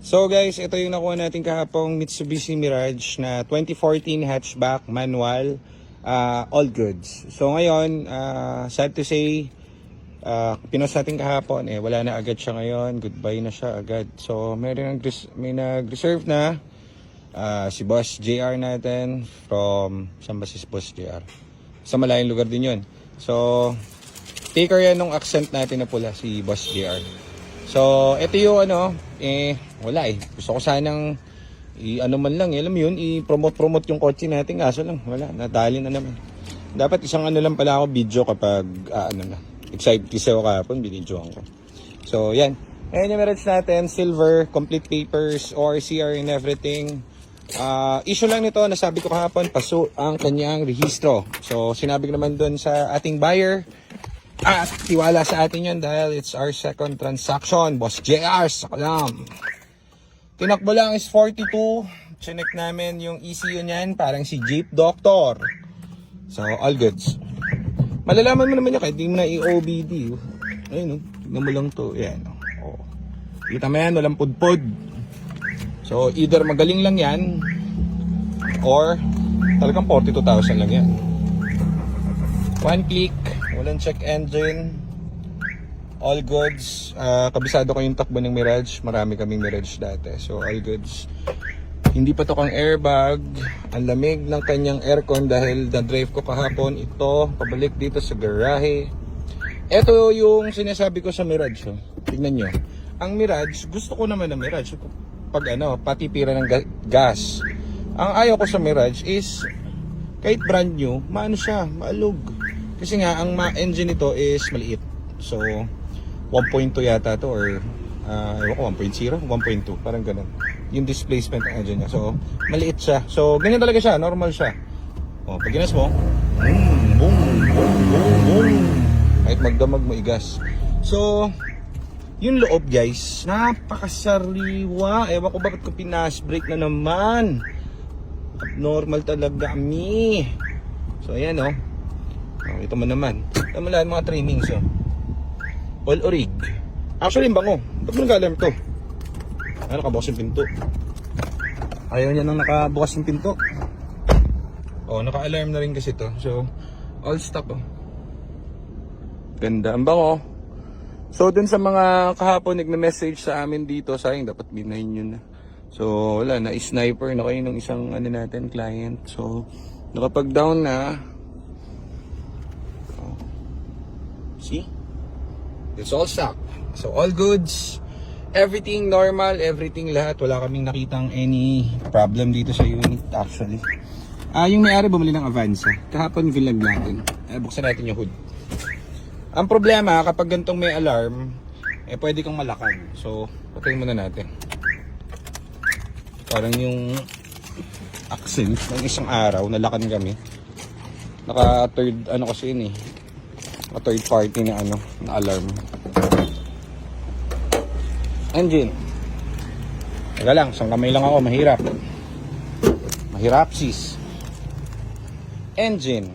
So guys, ito yung nakuha natin kahapong Mitsubishi Mirage na 2014 hatchback manual, all goods. So ngayon, sad to say, pinost natin kahapon, wala na agad siya ngayon, goodbye na siya agad. So may nag-reserve na, si Boss JR natin from, saan ba si Boss JR? Sa malayong lugar din yun. So taker yan nung accent natin na pula, si Boss JR. So ito yung wala gusto ko sanang ano man lang, alam mo yun, i-promote yung kotse natin, kaso lang wala, nadali na naman. Dapat isang lang pala ako video kapag excited kasi ako kahapon, binidyoan ko. So yan, ayan yung Mirage natin, silver, complete papers, ORCR and everything. Issue lang nito, nasabi ko kahapon, paso ang kanyang rehistro. So sinabi ko naman dun sa ating buyer, tiwala sa atin yun dahil it's our second transaction. Boss JR, sakalam. Tinakbo lang is 42. Chinek namin yung ECU niyan, parang si Jeep Doctor. So all goods. Malalaman mo naman yun kahit di mo na i-OBD. Ayun, tignan mo lang to. Yan. Kita mo yan, walang pudpud. So either magaling lang yan or talagang 42,000 lang yan. One click, walang check engine, all goods. Kabisado ko yung takbo ng Mirage, marami kaming Mirage dati, so all goods. Hindi pa to kang airbag, ang lamig ng kanyang aircon dahil na-drive ko kahapon ito, pabalik dito sa garahe. Ito yung sinasabi ko sa Mirage, tignan nyo. Ang Mirage, gusto ko naman ng Mirage, pag patipira ng gas. Ang ayaw ko sa Mirage is, kahit brand new, maano siya, maalog. Kasi nga, ang engine nito is maliit. So, 1.2 yata to or, ewan ko, 1.0, 1.2, parang ganun. Yung displacement ng engine niya. So, maliit siya. So, ganyan talaga siya, normal siya. Pag ginas mo, boom, boom, boom, boom, boom. Kahit magdamag mo igas. So, yung loob guys, napakasariwa. Ewan ko bakit ko pinas-brake na naman. Normal talaga kami. So, ayan ito mo naman. Ito mo lahat mga trimmings all orig. Actually, bango. Ba't mo nag-alarm to? Nakabukas yung pinto. Ayaw niya nang nakabukas yung pinto. Naka-alarm na rin kasi to. So, all stock Ganda. Ang bango. So, dun sa mga kahapon nagna-message sa amin dito, sayang dapat binahin yun na. So, wala na. Sniper na kayo ng isang natin, client. So, nakapag-down na. See? It's all stock. So all goods, everything normal, everything lahat. Wala kaming nakitang any problem dito sa unit actually. Yung may-ari bumili ng Avanza. Kahapon vlog natin. Buksan natin yung hood. Ang problema kapag gantong may alarm, pwede kang malakad. So patayin muna natin. Parang yung accent ng isang araw, nalakan kami. Naka third kasi yun third party na na alarm. Engine. Teka lang, isang kamay lang ako, mahirap. Mahirap sis. Engine.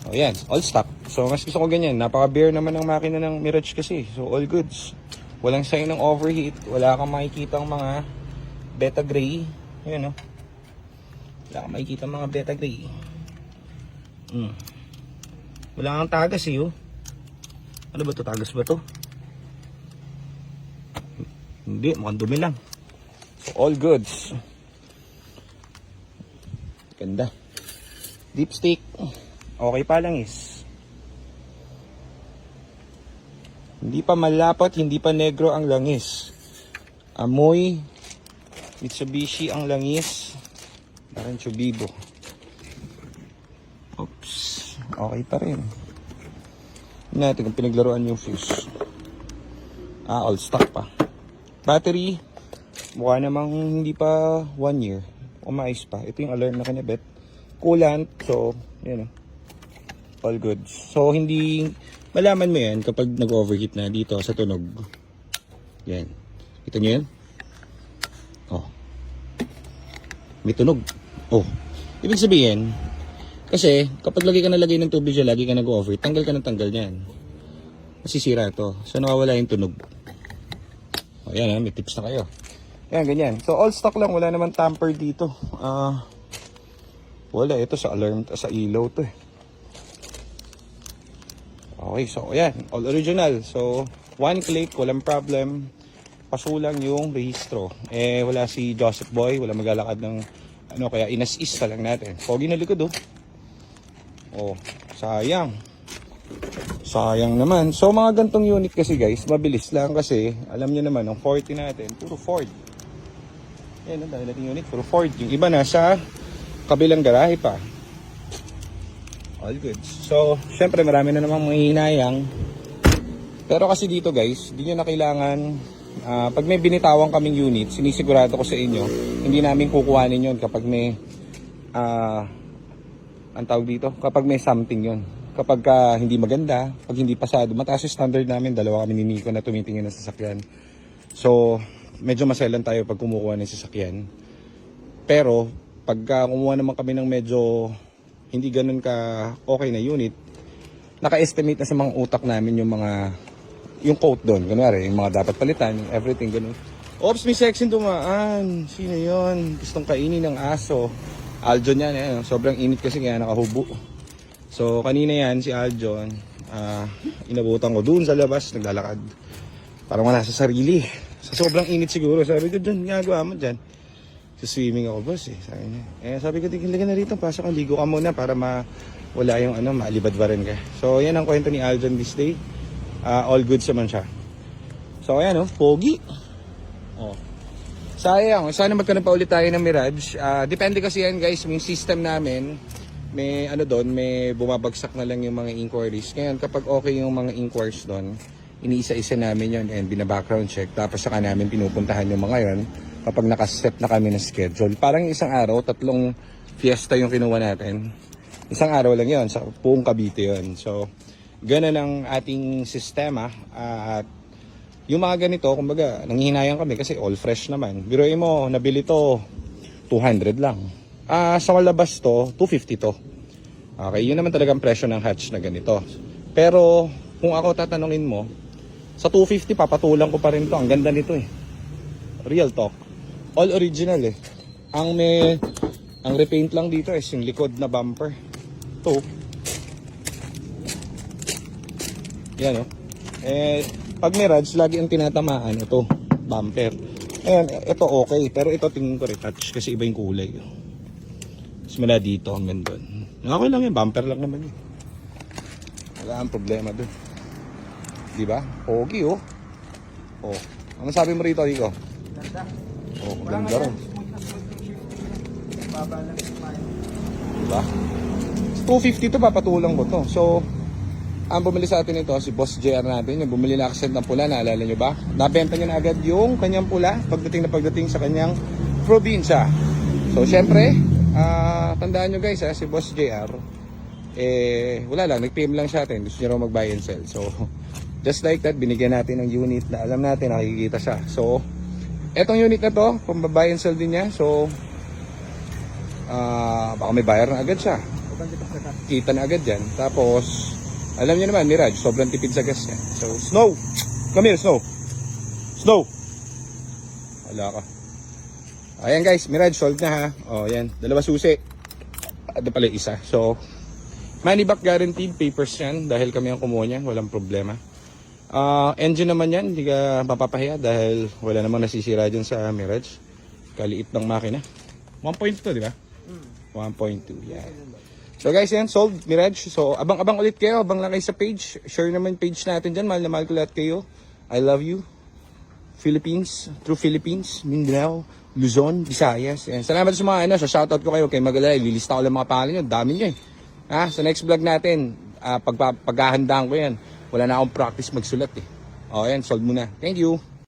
Yan, all stock. So mas gusto ko ganyan, napaka-bare naman ng makina ng Mirage kasi. So all goods. Walang sign ng overheat, wala kang makikita ng mga beta gray. Ayun wala kang makikita ng mga beta gray. Wala kang tagas Ano ba to? Tagas ba to? Hindi, mukhang dumi lang. So, all goods. Ganda. Dipstick. Okay pa lang Hindi pa malapot, hindi pa negro ang langis. Amoy Mitsubishi ang langis. Parang Chubibo. Oops. Okay pa rin. Natin kung pinaglaruan yung fuse. All stock pa. Battery, mukha namang hindi pa 1 year. Umayos pa. Ito yung alarm na kinabit. Coolant. So, yan all good. So, hindi, malaman mo yan kapag nag-overheat na dito sa tunog. Yan. Kita nyo yan? May tunog. Ibig sabihin, kasi kapag lagi ka nalagay ng tubig dyan, lagi ka nag-overheat, tanggal ka ng tanggal yan. Masisira to. So nawawala yung tunog. O yan, may tips na kayo. Yan, ganyan. So all stock lang, wala naman tamper dito. Wala, ito sa alarm, sa ilaw to eh. Okay, so yan, all original. So one click, walang problem. Pasulang yung rehistro. Wala si Joseph Boy, wala maglalakad ng ano, kaya inas-is lang natin. Pogi na likod oh. Oh, sayang. Sayang naman. So mga gantong unit kasi guys, mabilis lang kasi alam niyo naman, ang 40 natin, puro Ford. Yan, ang dahil natin unit, puro Ford. Yung iba nasa kabilang garahe pa. All good. So, syempre marami na namang manghihinayang. Pero kasi dito guys, hindi nyo na kailangan, pag may binitawan kaming unit, sinisigurado ko sa inyo, hindi namin kukuhanin yun kapag may, ang tawag dito, kapag may something yun. Kapag hindi maganda, pag hindi pasado, mataas yung standard namin, dalawa kami ni Nico na tumitingin ng sasakyan. So, medyo maselan tayo pag kumukuha ng sasakyan. Pero, pag kumuha naman kami ng medyo hindi ganun ka okay na unit, naka-estimate na sa mga utak namin yung quote doon. Kunwari, yung mga dapat palitan, yung everything, ganun. Oops, may section dumaan. Sino yon? Gustong kainin ng aso. Aljon yan, eh. Sobrang init kasi kaya nakahubo. So, kanina yan, si Aljon, inabutan ko doon sa labas, naglalakad. Parang wala sa sarili. Sa sobrang init siguro. Sabi ko, dyan, ginagawa mo dyan. Swimming ako, boss, eh. Sabi niya. Sabi ko, tigil ka na rito, pasok ang ligo ka muna para wala yung maalibadbaran ka. So, yan ang kwento ni Aljon this day. All good naman siya. So, ayan, oh, pogi. Oh. Sayang, sana magkaroon pa ulit tayo ng Mirage. Depende kasi yan, guys, yung system namin, may may bumabagsak na lang yung mga inquiries. Ngayon, kapag okay yung mga inquiries doon, iniisa-isa namin yon and bina-background check. Tapos saka namin pinupuntahan yung mga yon kapag nakaset na kami ng schedule. Parang isang araw, 3 fiesta yung kinuha natin. Isang araw lang yon sa buong Cavite yon. So, gano'n ang ating sistema. At yung mga ganito, kumbaga, nanghihinayang kami kasi all fresh naman. Biruin mo, nabili to 200 lang. Sa labas to, 250 to. Okay, yun naman talagang presyo ng hatch na ganito. Pero, kung ako tatanungin mo, sa 250 papatulang ko pa rin to. Ang ganda nito eh. Real talk. All original eh. Ang repaint lang dito is yung likod na bumper. Ito. Yan oh. Pag Mirage, lagi ang tinatamaan ito, bumper. Ayan, ito okay. Pero ito tingin ko retouch kasi iba yung kulay. Mas mula dito hanggang doon. Okay lang yan, bumper lang naman yun. Wala ang problema doon. Diba? Pogi oh. Oh. Ano sabi mo rito, Rico? Ganda. Oh, ganda rin. Diba? 250 to, papatulang ko to. So, ang bumili sa atin ito, si Boss JR natin, yung bumili na accent ng pula, naalala nyo ba? Nabenta niya na agad yung kanyang pula, pagdating sa kanyang probinsya. So, syempre, tandaan nyo guys, si Boss JR, wala lang, nag-PM lang siya atin, gusto niya raw mag-buy and sell. So, just like that, binigyan natin ng unit na alam natin, nakikita siya. So, etong unit na to, kung buy and sell din niya, so, baka may bayar na agad siya. Kita na agad yan. Tapos, alam niyo naman, Mirage, sobrang tipid sa gas niya. So, Snow! Come here, Snow! Snow! Wala ka. Ayan guys, Mirage, sold na ha. O, yan. 2 susi. Ano pala isa. So, money back guaranteed, papers yan. Dahil kami ang kumuha niyan, walang problema. Engine naman yan, hindi ka mapapahiya dahil wala namang nasisira dyan sa Mirage. Kaliit ng makina. 1.2, di ba? 1.2, yeah. So guys, yan, sold, Mirage. So, abang-abang ulit kayo, abang lang kayo sa page. Share naman page natin dyan, mahal na mahal ko lahat kayo. I love you. Philippines, True Philippines, Mindanao, Luzon, Visayas. Yan. Salamat sa mga sa shoutout ko kayo kay Magalay. Lilista ko lang mga pangalan nyo, dami nyo eh. Sa next vlog natin, paghahandaan ko yan. Wala na akong practice magsulat eh. O, yan, sold muna. Thank you.